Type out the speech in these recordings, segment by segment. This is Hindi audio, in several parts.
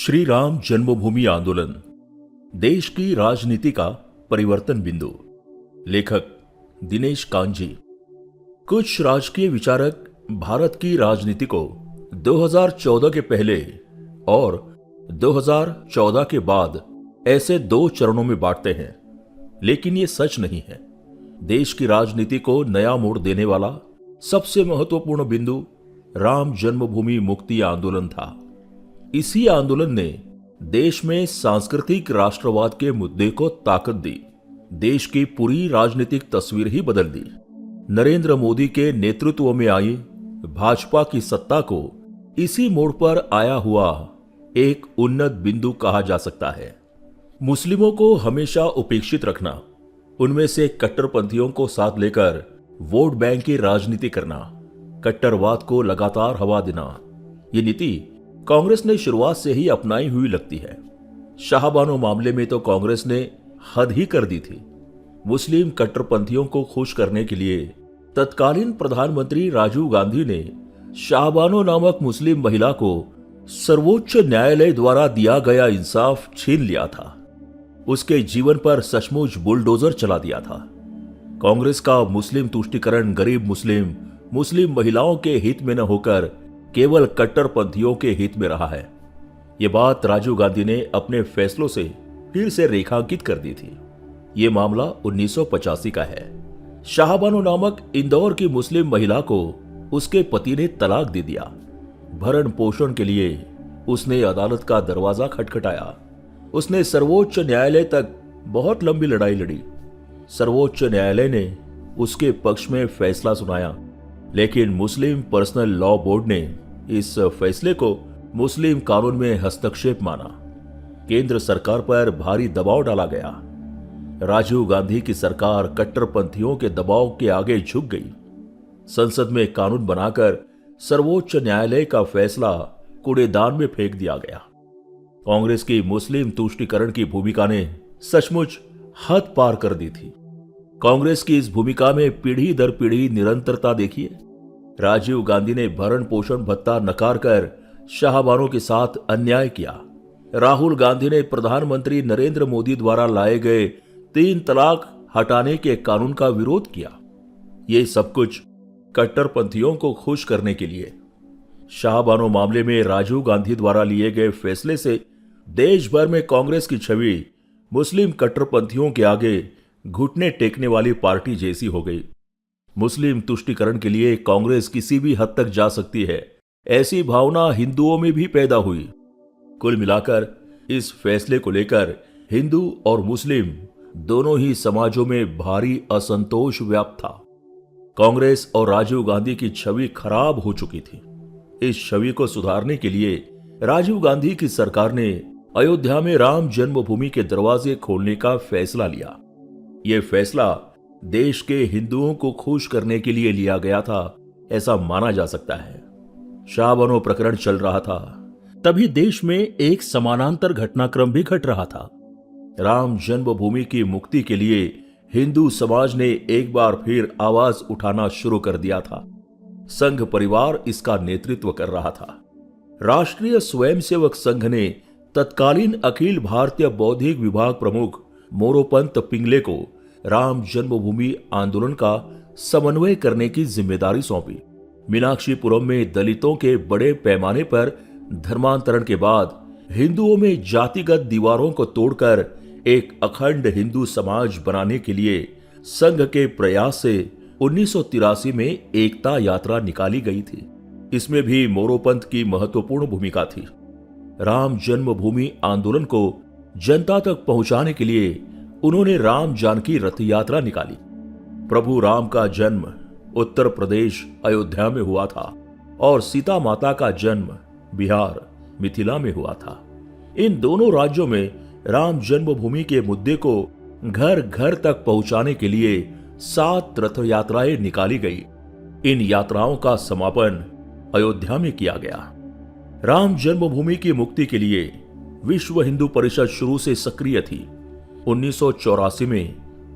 श्री राम जन्मभूमि आंदोलन देश की राजनीति का परिवर्तन बिंदु। लेखक दिनेश कांजी। कुछ राजकीय विचारक भारत की राजनीति को 2014 के पहले और 2014 के बाद ऐसे दो चरणों में बांटते हैं, लेकिन ये सच नहीं है। देश की राजनीति को नया मोड़ देने वाला सबसे महत्वपूर्ण बिंदु राम जन्मभूमि मुक्ति आंदोलन था। इसी आंदोलन ने देश में सांस्कृतिक राष्ट्रवाद के मुद्दे को ताकत दी। देश की पूरी राजनीतिक तस्वीर ही बदल दी। नरेंद्र मोदी के नेतृत्व में आई भाजपा की सत्ता को इसी मोड़ पर आया हुआ एक उन्नत बिंदु कहा जा सकता है। मुस्लिमों को हमेशा उपेक्षित रखना, उनमें से कट्टरपंथियों को साथ लेकर वोट बैंक की राजनीति करना, कट्टरवाद को लगातार हवा देना, ये नीति कांग्रेस ने शुरुआत से ही अपनाई हुई लगती है। शाहबानो मामले में तो कांग्रेस ने हद ही कर दी थी। मुस्लिम कट्टरपंथियों को खुश करने के लिए तत्कालीन प्रधानमंत्री राजीव गांधी ने शाहबानो नामक मुस्लिम महिला को सर्वोच्च न्यायालय द्वारा दिया गया इंसाफ छीन लिया था। उसके जीवन पर सचमुच बुलडोजर चला दिया था। कांग्रेस का मुस्लिम तुष्टीकरण गरीब मुस्लिम महिलाओं के हित में न होकर केवल कट्टरपंथियों के हित में रहा है। यह बात राजीव गांधी ने अपने फैसलों से फिर से रेखांकित कर दी थी। यह मामला 1985 का है। शाहबानो नामक इंदौर की मुस्लिम महिला को उसके पति ने तलाक दे दिया। भरण पोषण के लिए उसने अदालत का दरवाजा खटखटाया। उसने सर्वोच्च न्यायालय तक बहुत लंबी लड़ाई लड़ी। सर्वोच्च न्यायालय ने उसके पक्ष में फैसला सुनाया, लेकिन मुस्लिम पर्सनल लॉ बोर्ड ने इस फैसले को मुस्लिम कानून में हस्तक्षेप माना। केंद्र सरकार पर भारी दबाव डाला गया। राजीव गांधी की सरकार कट्टरपंथियों के दबाव के आगे झुक गई। संसद में कानून बनाकर सर्वोच्च न्यायालय का फैसला कूड़ेदान में फेंक दिया गया। कांग्रेस की मुस्लिम तुष्टीकरण की भूमिका ने सचमुच हद पार कर दी थी। कांग्रेस की इस भूमिका में पीढ़ी दर पीढ़ी निरंतरता देखिए। राजीव गांधी ने भरण पोषण भत्ता नकार कर शाहबानो के साथ अन्याय किया। राहुल गांधी ने प्रधानमंत्री नरेंद्र मोदी द्वारा लाए गए 3 तलाक हटाने के कानून का विरोध किया। ये सब कुछ कट्टरपंथियों को खुश करने के लिए। शाहबानो मामले में राजीव गांधी द्वारा लिए गए फैसले से देश भर में कांग्रेस की छवि मुस्लिम कट्टरपंथियों के आगे घुटने टेकने वाली पार्टी जैसी हो गई। मुस्लिम तुष्टीकरण के लिए कांग्रेस किसी भी हद तक जा सकती है, ऐसी भावना हिंदुओं में भी पैदा हुई। कुल मिलाकर इस फैसले को लेकर हिंदू और मुस्लिम दोनों ही समाजों में भारी असंतोष व्याप्त था। कांग्रेस और राजीव गांधी की छवि खराब हो चुकी थी। इस छवि को सुधारने के लिए राजीव गांधी की सरकार ने अयोध्या में राम जन्मभूमि के दरवाजे खोलने का फैसला लिया। यह फैसला देश के हिंदुओं को खुश करने के लिए लिया गया था, ऐसा माना जा सकता है। शाहबानो प्रकरण चल रहा था, तभी देश में एक समानांतर घटनाक्रम भी घट रहा था। राम जन्मभूमि की मुक्ति के लिए हिंदू समाज ने एक बार फिर आवाज उठाना शुरू कर दिया था। संघ परिवार इसका नेतृत्व कर रहा था। राष्ट्रीय स्वयंसेवक संघ ने तत्कालीन अखिल भारतीय बौद्धिक विभाग प्रमुख मोरोपंत पिंगले को राम जन्मभूमि आंदोलन का समन्वय करने की जिम्मेदारी सौंपी। मीनाक्षीपुरम में दलितों के बड़े पैमाने पर धर्मांतरण के बाद हिंदुओं में जातिगत दीवारों को तोड़कर एक अखंड हिंदू समाज बनाने के लिए संघ के प्रयास से 1983 में एकता यात्रा निकाली गई थी। इसमें भी मोरोपंत की महत्वपूर्ण भूमिका थी। राम जन्मभूमि आंदोलन को जनता तक पहुंचाने के लिए उन्होंने राम जानकी रथ यात्रा निकाली। प्रभु राम का जन्म उत्तर प्रदेश अयोध्या में हुआ था और सीता माता का जन्म बिहार मिथिला में हुआ था। इन दोनों राज्यों में राम जन्मभूमि के मुद्दे को घर घर तक पहुंचाने के लिए 7 रथ यात्राएं निकाली गई। इन यात्राओं का समापन अयोध्या में किया गया। राम जन्मभूमि की मुक्ति के लिए विश्व हिंदू परिषद शुरू से सक्रिय थी। 1984 में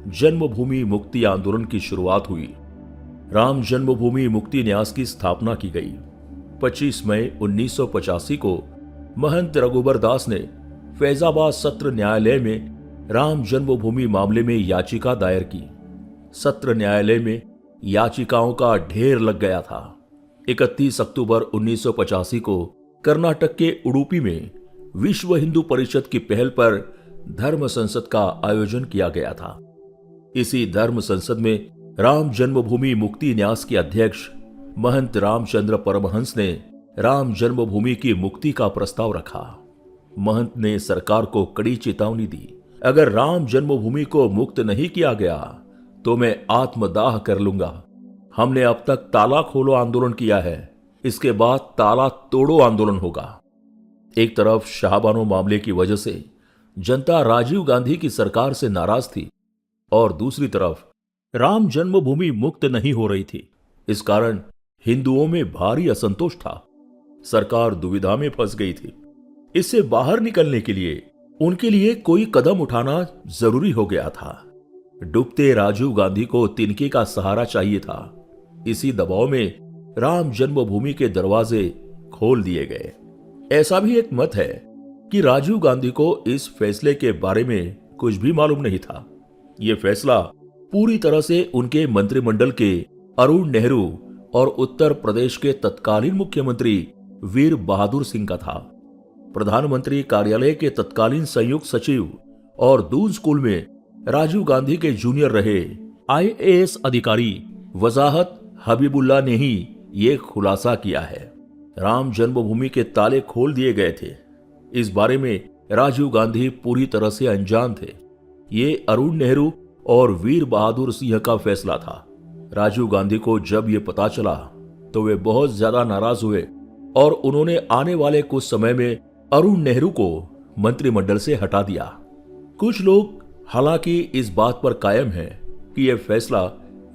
जन्मभूमि मुक्ति आंदोलन की शुरुआत हुई। राम जन्मभूमि मुक्ति न्यास की स्थापना की गई। 25 मई 1985 को महंत रघुबर दास ने फैजाबाद सत्र न्यायालय में राम जन्मभूमि मामले में याचिका दायर की। सत्र न्यायालय में याचिकाओं का ढेर लग गया था। 31 अक्टूबर 1985 को कर्नाटक के उडुपी में विश्व हिंदू परिषद की पहल पर धर्म संसद का आयोजन किया गया था। इसी धर्म संसद में राम जन्मभूमि मुक्ति न्यास के अध्यक्ष महंत रामचंद्र परमहंस ने राम जन्मभूमि की मुक्ति का प्रस्ताव रखा। महंत ने सरकार को कड़ी चेतावनी दी, अगर राम जन्मभूमि को मुक्त नहीं किया गया तो मैं आत्मदाह कर लूंगा। हमने अब तक ताला खोलो आंदोलन किया है, इसके बाद ताला तोड़ो आंदोलन होगा। एक तरफ शाहबानो मामले की वजह से जनता राजीव गांधी की सरकार से नाराज थी और दूसरी तरफ राम जन्मभूमि मुक्त नहीं हो रही थी। इस कारण हिंदुओं में भारी असंतोष था। सरकार दुविधा में फंस गई थी। इससे बाहर निकलने के लिए उनके लिए कोई कदम उठाना जरूरी हो गया था। डूबते राजीव गांधी को तिनके का सहारा चाहिए था। इसी दबाव में राम जन्मभूमि के दरवाजे खोल दिए गए। ऐसा भी एक मत है कि राजीव गांधी को इस फैसले के बारे में कुछ भी मालूम नहीं था। यह फैसला पूरी तरह से उनके मंत्रिमंडल के अरुण नेहरू और उत्तर प्रदेश के तत्कालीन मुख्यमंत्री वीर बहादुर सिंह का था। प्रधानमंत्री कार्यालय के तत्कालीन संयुक्त सचिव और दून स्कूल में राजीव गांधी के जूनियर रहे IAS अधिकारी वजाहत हबीबुल्ला ने ही ये खुलासा किया है। राम जन्मभूमि के ताले खोल दिए गए थे। इस बारे में राजीव गांधी पूरी तरह से अनजान थे। ये अरुण नेहरू और वीर बहादुर सिंह का फैसला था। राजीव गांधी को जब ये पता चला तो वे बहुत ज्यादा नाराज हुए और उन्होंने आने वाले कुछ समय में अरुण नेहरू को मंत्रिमंडल से हटा दिया। कुछ लोग हालांकि इस बात पर कायम हैं कि यह फैसला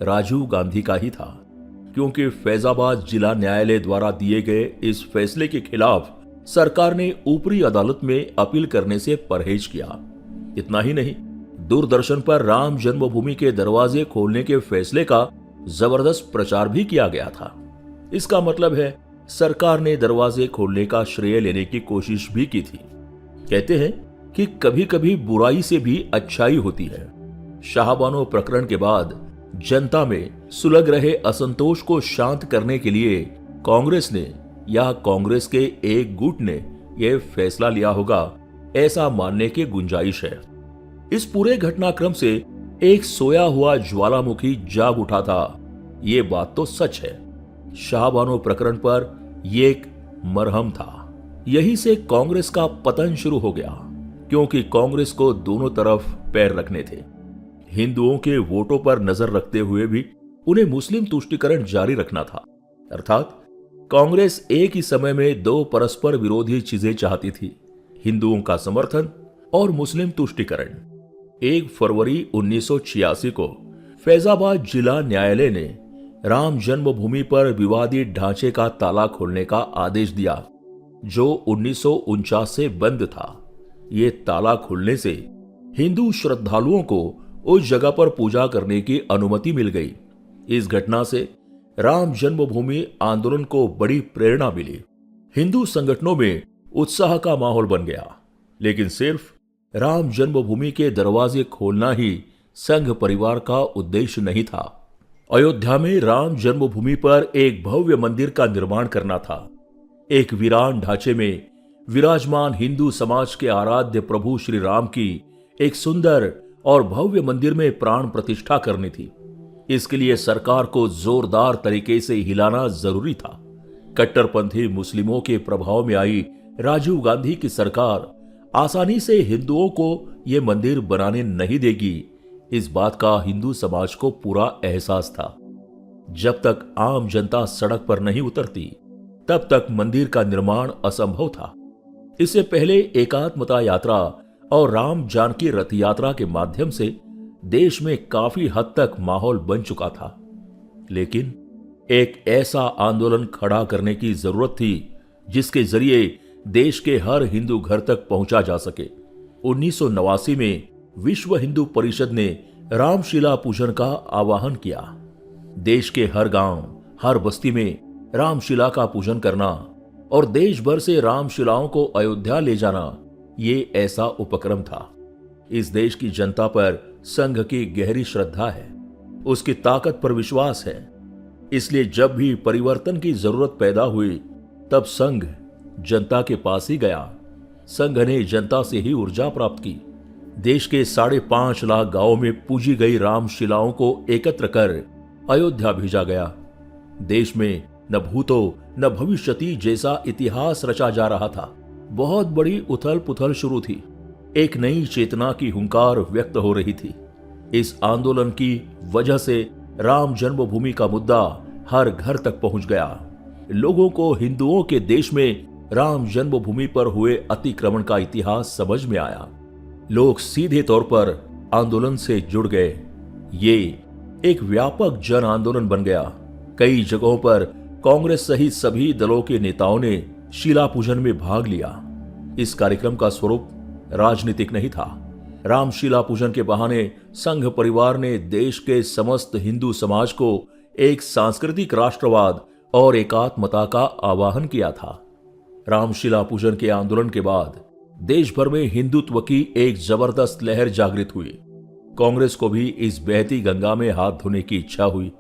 राजीव गांधी का ही था, क्योंकि फैजाबाद जिला न्यायालय द्वारा दिए गए इस फैसले के खिलाफ सरकार ने ऊपरी अदालत में अपील करने से परहेज किया। इतना ही नहीं, दूरदर्शन पर राम जन्मभूमि के दरवाजे खोलने के फैसले का जबरदस्त प्रचार भी किया गया था। इसका मतलब है सरकार ने दरवाजे खोलने का श्रेय लेने की कोशिश भी की थी। कहते हैं कि कभी कभी बुराई से भी अच्छाई होती है। शाहबानो प्रकरण के बाद जनता में सुलग रहे असंतोष को शांत करने के लिए कांग्रेस ने या कांग्रेस के एक गुट ने यह फैसला लिया होगा, ऐसा मानने की गुंजाइश है। इस पूरे घटनाक्रम से एक सोया हुआ ज्वालामुखी जाग उठा था, ये बात तो सच है। शाहबानो प्रकरण पर यह एक मरहम था। यहीं से कांग्रेस का पतन शुरू हो गया, क्योंकि कांग्रेस को दोनों तरफ पैर रखने थे। हिंदुओं के वोटों पर नजर रखते हुए भी उन्हें मुस्लिम तुष्टीकरण जारी रखना था। अर्थात कांग्रेस एक ही समय में दो परस्पर विरोधी चीजें चाहती थी, हिंदुओं का समर्थन और मुस्लिम तुष्टीकरण। 1 फरवरी 1986 को फैजाबाद जिला न्यायालय ने राम जन्मभूमि पर विवादित ढांचे का ताला खोलने का आदेश दिया, जो 1949 से बंद था। ये ताला खुलने से हिंदू श्रद्धालुओं को उस जगह पर पूजा करने की अनुमति मिल गई। इस घटना से राम जन्मभूमि आंदोलन को बड़ी प्रेरणा मिली। हिंदू संगठनों में उत्साह का माहौल बन गया। लेकिन सिर्फ राम जन्मभूमि के दरवाजे खोलना ही संघ परिवार का उद्देश्य नहीं था। अयोध्या में राम जन्मभूमि पर एक भव्य मंदिर का निर्माण करना था। एक वीरान ढांचे में विराजमान हिंदू समाज के आराध्य प्रभु श्री राम की एक सुंदर और भव्य मंदिर में प्राण प्रतिष्ठा करनी थी। इसके लिए सरकार को जोरदार तरीके से हिलाना जरूरी था। कट्टरपंथी मुस्लिमों के प्रभाव में आई राजीव गांधी की सरकार आसानी से हिंदुओं को यह मंदिर बनाने नहीं देगी, इस बात का हिंदू समाज को पूरा एहसास था। जब तक आम जनता सड़क पर नहीं उतरती, तब तक मंदिर का निर्माण असंभव था। इससे पहले एकात्मता यात्रा और राम जानकी रथ यात्रा के माध्यम से देश में काफी हद तक माहौल बन चुका था। लेकिन एक ऐसा आंदोलन खड़ा करने की जरूरत थी जिसके जरिए देश के हर हिंदू घर तक पहुंचा जा सके। 1989 में विश्व हिंदू परिषद ने रामशिला पूजन का आह्वान किया। देश के हर गांव, हर बस्ती में रामशिला का पूजन करना और देश भर से रामशिलाओं को अयोध्या ले जाना ये ऐसा उपक्रम था। इस देश की जनता पर संघ की गहरी श्रद्धा है, उसकी ताकत पर विश्वास है। इसलिए जब भी परिवर्तन की जरूरत पैदा हुई तब संघ जनता के पास ही गया। संघ ने जनता से ही ऊर्जा प्राप्त की। देश के 5.5 लाख गांवों में पूजी गई रामशिलाओं को एकत्र कर अयोध्या भेजा गया। देश में न भूतो न भविष्यति जैसा इतिहास रचा जा रहा था। बहुत बड़ी उथल पुथल शुरू थी। एक नई चेतना की हुंकार व्यक्त हो रही थी। इस आंदोलन की वजह से राम जन्मभूमि का मुद्दा हर घर तक पहुंच गया। लोगों को हिंदुओं के देश में राम जन्मभूमि पर हुए अतिक्रमण का इतिहास समझ में आया। लोग सीधे तौर पर आंदोलन से जुड़ गए। ये एक व्यापक जन आंदोलन बन गया। कई जगहों पर कांग्रेस सहित सभी दलों के नेताओं ने शिला पूजन में भाग लिया। इस कार्यक्रम का स्वरूप राजनीतिक नहीं था। रामशिला पूजन के बहाने संघ परिवार ने देश के समस्त हिंदू समाज को एक सांस्कृतिक राष्ट्रवाद और एकात्मता का आह्वान किया था। रामशिला पूजन के आंदोलन के बाद देश भर में हिंदुत्व की एक जबरदस्त लहर जागृत हुई। कांग्रेस को भी इस बहती गंगा में हाथ धोने की इच्छा हुई।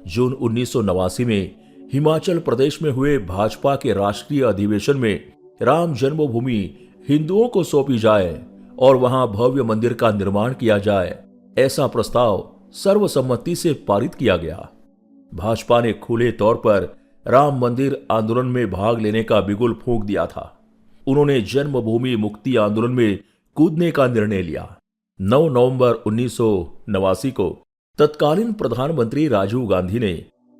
जून 1989 में हिमाचल प्रदेश में हुए भाजपा के राष्ट्रीय अधिवेशन में राम जन्मभूमि हिंदुओं को सौंपी जाए और वहां भव्य मंदिर का निर्माण किया जाए, ऐसा प्रस्ताव सर्वसम्मति से पारित किया गया। भाजपा ने खुले तौर पर राम मंदिर आंदोलन में भाग लेने का बिगुल फूंक दिया था। उन्होंने जन्मभूमि मुक्ति आंदोलन में कूदने का निर्णय लिया। 9 नवंबर 1989 को तत्कालीन प्रधानमंत्री राजीव गांधी ने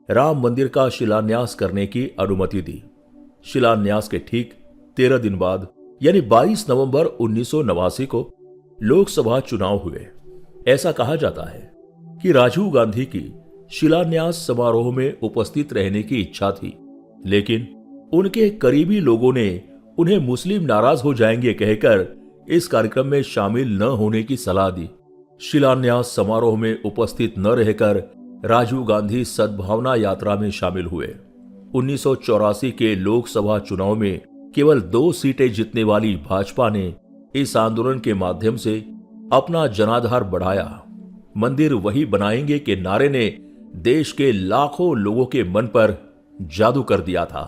राम मंदिर का शिलान्यास करने की अनुमति दी। शिलान्यास के ठीक 13 दिन बाद यानी 22 नवंबर 1989 को लोकसभा चुनाव हुए। ऐसा कहा जाता है कि राजीव गांधी की शिलान्यास समारोह में उपस्थित रहने की इच्छा थी, लेकिन उनके करीबी लोगों ने उन्हें मुस्लिम नाराज हो जाएंगे कहकर इस कार्यक्रम में शामिल न होने की सलाह दी। शिलान्यास समारोह में उपस्थित न रहकर राजीव गांधी सद्भावना यात्रा में शामिल हुए। 1984 के लोकसभा चुनाव में केवल 2 सीटें जीतने वाली भाजपा ने इस आंदोलन के माध्यम से अपना जनाधार बढ़ाया। मंदिर वही बनाएंगे के नारे ने देश के लाखों लोगों के मन पर जादू कर दिया था।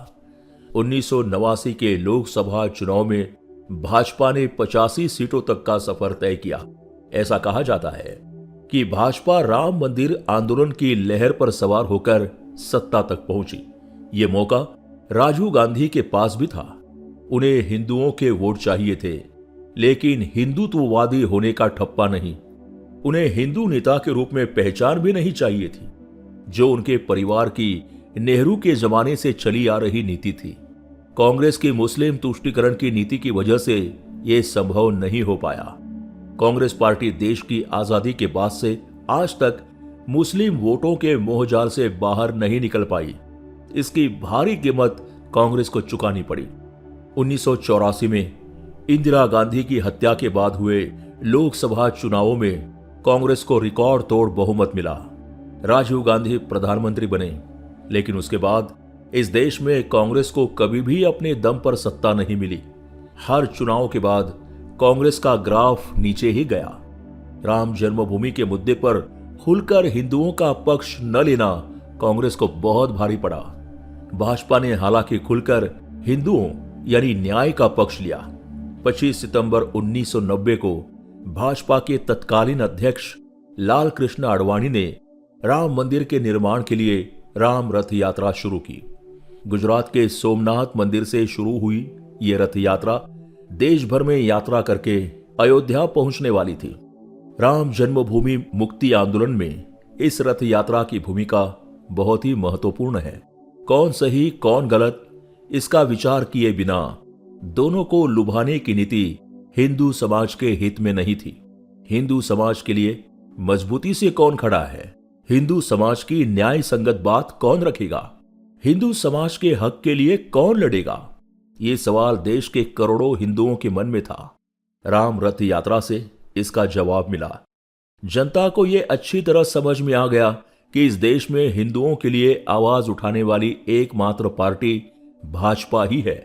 1989 के लोकसभा चुनाव में भाजपा ने 85 सीटों तक का सफर तय किया। ऐसा कहा जाता है कि भाजपा राम मंदिर आंदोलन की लहर पर सवार होकर सत्ता तक पहुंची। ये मौका राजीव गांधी के पास भी था। उन्हें हिंदुओं के वोट चाहिए थे, लेकिन हिंदुत्ववादी होने का ठप्पा नहीं। उन्हें हिंदू नेता के रूप में पहचान भी नहीं चाहिए थी, जो उनके परिवार की नेहरू के जमाने से चली आ रही नीति थी। कांग्रेस की मुस्लिम तुष्टीकरण की नीति की वजह से यह संभव नहीं हो पाया। कांग्रेस पार्टी देश की आजादी के बाद से आज तक मुस्लिम वोटों के मोहजाल से बाहर नहीं निकल पाई। इसकी भारी कीमत कांग्रेस को चुकानी पड़ी। 1984 में इंदिरा गांधी की हत्या के बाद हुए लोकसभा चुनावों में कांग्रेस को रिकॉर्ड तोड़ बहुमत मिला। राजीव गांधी प्रधानमंत्री बने, लेकिन उसके बाद इस देश में कांग्रेस को कभी भी अपने दम पर सत्ता नहीं मिली। हर चुनाव के बाद कांग्रेस का ग्राफ नीचे ही गया। राम जन्मभूमि के मुद्दे पर खुलकर हिंदुओं का पक्ष न लेना कांग्रेस को बहुत भारी पड़ा। भाजपा ने हालांकि खुलकर हिंदुओं यानी न्याय का पक्ष लिया। 25 सितंबर 1990 को भाजपा के तत्कालीन अध्यक्ष लाल कृष्ण आडवाणी ने राम मंदिर के निर्माण के लिए राम रथ यात्रा शुरू की। गुजरात के सोमनाथ मंदिर से शुरू हुई ये रथ यात्रा देश भर में यात्रा करके अयोध्या पहुंचने वाली थी। राम जन्मभूमि मुक्ति आंदोलन में इस रथ यात्रा की भूमिका बहुत ही महत्वपूर्ण है। कौन सही कौन गलत इसका विचार किए बिना दोनों को लुभाने की नीति हिंदू समाज के हित में नहीं थी। हिंदू समाज के लिए मजबूती से कौन खड़ा है, हिंदू समाज की न्याय संगत बात कौन रखेगा, हिंदू समाज के हक के लिए कौन लड़ेगा, ये सवाल देश के करोड़ों हिंदुओं के मन में था। राम रथ यात्रा से इसका जवाब मिला। जनता को यह अच्छी तरह समझ में आ गया कि इस देश में हिंदुओं के लिए आवाज उठाने वाली एकमात्र पार्टी भाजपा ही है।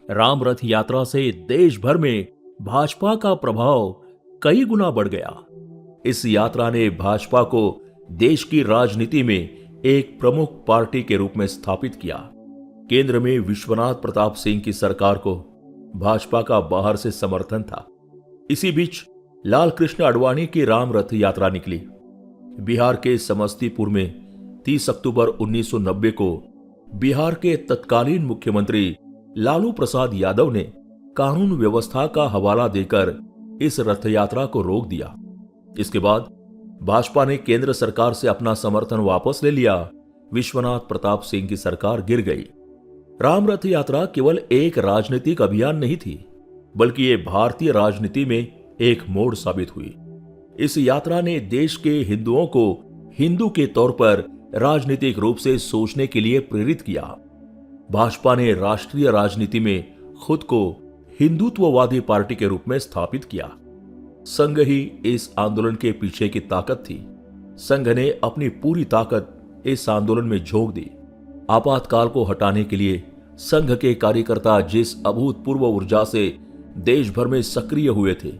राम रथ यात्रा से देश भर में भाजपा का प्रभाव कई गुना बढ़ गया। इस यात्रा ने भाजपा को देश की राजनीति में एक प्रमुख पार्टी के रूप में स्थापित किया। केंद्र में विश्वनाथ प्रताप सिंह की सरकार को भाजपा का बाहर से समर्थन था। इसी बीच लाल कृष्ण आडवाणी की राम रथ यात्रा निकली। बिहार के समस्तीपुर में 30 अक्टूबर 1990 को बिहार के तत्कालीन मुख्यमंत्री लालू प्रसाद यादव ने कानून व्यवस्था का हवाला देकर इस रथ यात्रा को रोक दिया। इसके बाद भाजपा ने केंद्र सरकार से अपना समर्थन वापस ले लिया। विश्वनाथ प्रताप सिंह की सरकार गिर गई। राम रथ यात्रा केवल एक राजनीतिक अभियान नहीं थी, बल्कि ये भारतीय राजनीति में एक मोड़ साबित हुई। इस यात्रा ने देश के हिंदुओं को हिंदू के तौर पर राजनीतिक रूप से सोचने के लिए प्रेरित किया। भाजपा ने राष्ट्रीय राजनीति में खुद को हिंदुत्ववादी पार्टी के रूप में स्थापित किया। संघ ही इस आंदोलन के पीछे की ताकत थी। संघ ने अपनी पूरी ताकत इस आंदोलन में झोंक दी। आपातकाल को हटाने के लिए संघ के कार्यकर्ता जिस अभूतपूर्व ऊर्जा से देश भर में सक्रिय हुए थे,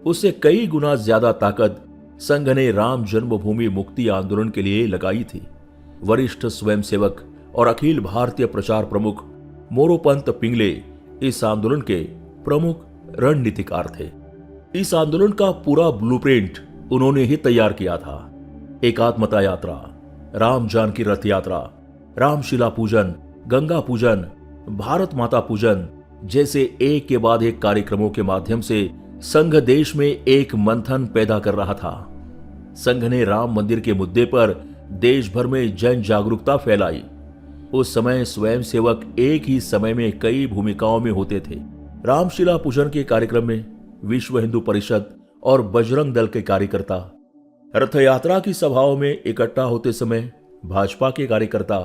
उससे कई गुना ज्यादा ताकत संघ ने राम जन्मभूमि मुक्ति आंदोलन के लिए लगाई थी। वरिष्ठ स्वयंसेवक और अखिल भारतीय प्रचार प्रमुख मोरोपंत पिंगले इस आंदोलन के प्रमुख रणनीतिकार थे। इस आंदोलन का पूरा ब्लूप्रिंट उन्होंने ही तैयार किया था। एकात्मता यात्रा, राम जानकी रथ यात्रा, रामशिला पूजन, गंगा पूजन, भारत माता पूजन जैसे एक के बाद एक कार्यक्रमों के माध्यम से संघ देश में एक मंथन पैदा कर रहा था। संघ ने राम मंदिर के मुद्दे पर देश भर में जन जागरूकता फैलाई। उस समय स्वयंसेवक एक ही समय में कई भूमिकाओं में होते थे। रामशिला पूजन के कार्यक्रम में विश्व हिंदू परिषद और बजरंग दल के कार्यकर्ता, रथ यात्रा की सभाओं में इकट्ठा होते समय भाजपा के कार्यकर्ता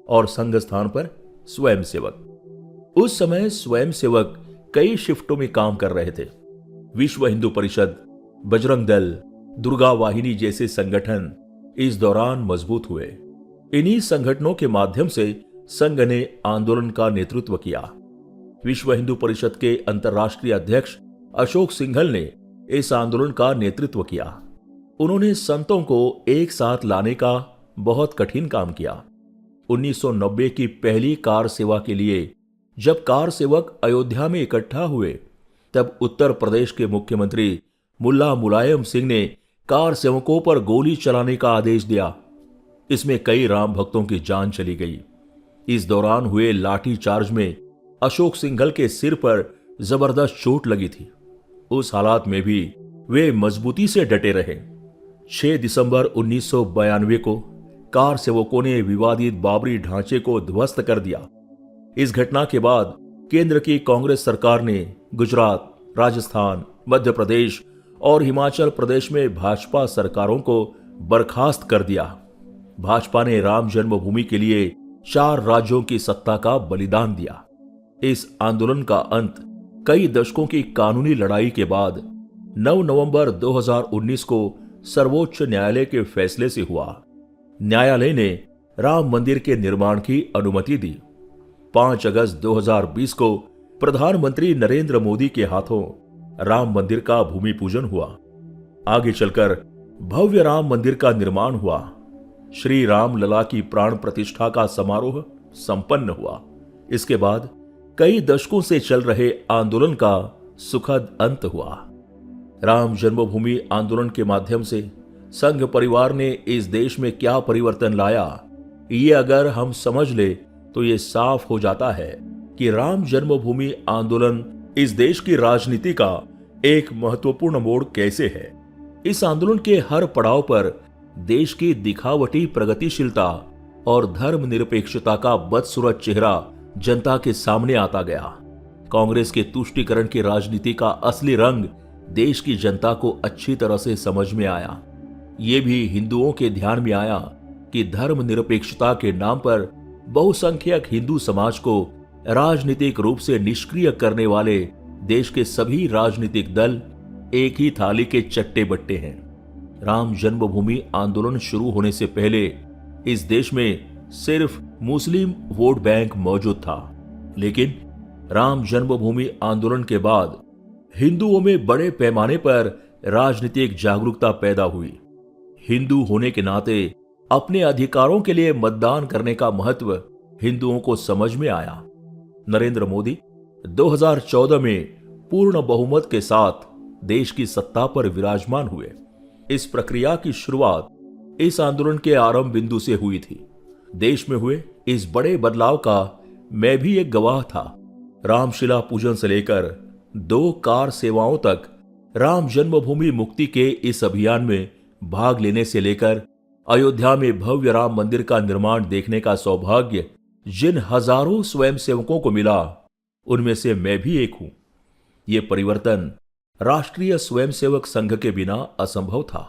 और संघ स्थान पर स्वयंसेवक। उस समय स्वयंसेवक कई शिफ्टों में काम कर रहे थे। विश्व हिंदू परिषद, बजरंग दल, दुर्गा वाहिनी जैसे संगठन इस दौरान मजबूत हुए। इन्हीं संगठनों के माध्यम से संघ ने आंदोलन का नेतृत्व किया। विश्व हिंदू परिषद के अंतर्राष्ट्रीय अध्यक्ष अशोक सिंघल ने इस आंदोलन का नेतृत्व किया। उन्होंने संतों को एक साथ लाने का बहुत कठिन काम किया। 1990 की पहली कार सेवा के लिए जब कार सेवक अयोध्या में इकट्ठा हुए, तब उत्तर प्रदेश के मुख्यमंत्री मुल्ला मुलायम सिंह ने कार सेवकों पर गोली चलाने का आदेश दिया। इसमें कई राम भक्तों की जान चली गई। इस दौरान हुए लाठी चार्ज में अशोक सिंघल के सिर पर जबरदस्त चोट लगी थी। उस हालात में भी वे मजबूती से डटे रहे। 6 दिसंबर 1992 को कार सेवकों ने विवादित बाबरी ढांचे को ध्वस्त कर दिया। इस घटना के बाद केंद्र की कांग्रेस सरकार ने गुजरात, राजस्थान, मध्य प्रदेश और हिमाचल प्रदेश में भाजपा सरकारों को बर्खास्त कर दिया। भाजपा ने राम जन्मभूमि के लिए 4 राज्यों की सत्ता का बलिदान दिया। इस आंदोलन का अंत कई दशकों की कानूनी लड़ाई के बाद 9 नवंबर 2019 को सर्वोच्च न्यायालय के फैसले से हुआ। न्यायालय ने राम मंदिर के निर्माण की अनुमति दी। 5 अगस्त 2020 को प्रधानमंत्री नरेंद्र मोदी के हाथों राम मंदिर का भूमि पूजन हुआ। आगे चलकर भव्य राम मंदिर का निर्माण हुआ। श्री राम लला की प्राण प्रतिष्ठा का समारोह संपन्न हुआ। इसके बाद कई दशकों से चल रहे आंदोलन का सुखद अंत हुआ। राम जन्मभूमि आंदोलन के माध्यम से संघ परिवार ने इस देश में क्या परिवर्तन लाया, ये अगर हम समझ ले तो ये साफ हो जाता है कि राम जन्मभूमि आंदोलन इस देश की राजनीति का एक महत्वपूर्ण मोड़ कैसे है। इस आंदोलन के हर पड़ाव पर देश की दिखावटी प्रगतिशीलता और धर्मनिरपेक्षता का बदसूरत चेहरा जनता के सामने आता गया। कांग्रेस के तुष्टीकरण की राजनीति का असली रंग देश की जनता को अच्छी तरह से समझ में आया। ये भी हिंदुओं के ध्यान में आया कि धर्मनिरपेक्षता के नाम पर बहुसंख्यक हिंदू समाज को राजनीतिक रूप से निष्क्रिय करने वाले देश के सभी राजनीतिक दल एक ही थाली के चट्टे बट्टे हैं। राम जन्मभूमि आंदोलन शुरू होने से पहले इस देश में सिर्फ मुस्लिम वोट बैंक मौजूद था, लेकिन राम जन्मभूमि आंदोलन के बाद हिंदुओं में बड़े पैमाने पर राजनीतिक जागरूकता पैदा हुई। हिंदू होने के नाते अपने अधिकारों के लिए मतदान करने का महत्व हिंदुओं को समझ में आया। नरेंद्र मोदी 2014 में पूर्ण बहुमत के साथ देश की सत्ता पर विराजमान हुए। इस प्रक्रिया की शुरुआत इस आंदोलन के आरंभ बिंदु से हुई थी। देश में हुए इस बड़े बदलाव का मैं भी एक गवाह था। रामशिला पूजन से लेकर 2 कार सेवाओं तक, राम जन्मभूमि मुक्ति के इस अभियान में भाग लेने से लेकर अयोध्या में भव्य राम मंदिर का निर्माण देखने का सौभाग्य जिन हजारों स्वयंसेवकों को मिला, उनमें से मैं भी एक हूं। यह परिवर्तन राष्ट्रीय स्वयंसेवक संघ के बिना असंभव था।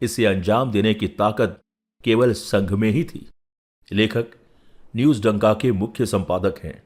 इसे अंजाम देने की ताकत केवल संघ में ही थी। लेखक न्यूज डंका के मुख्य संपादक हैं।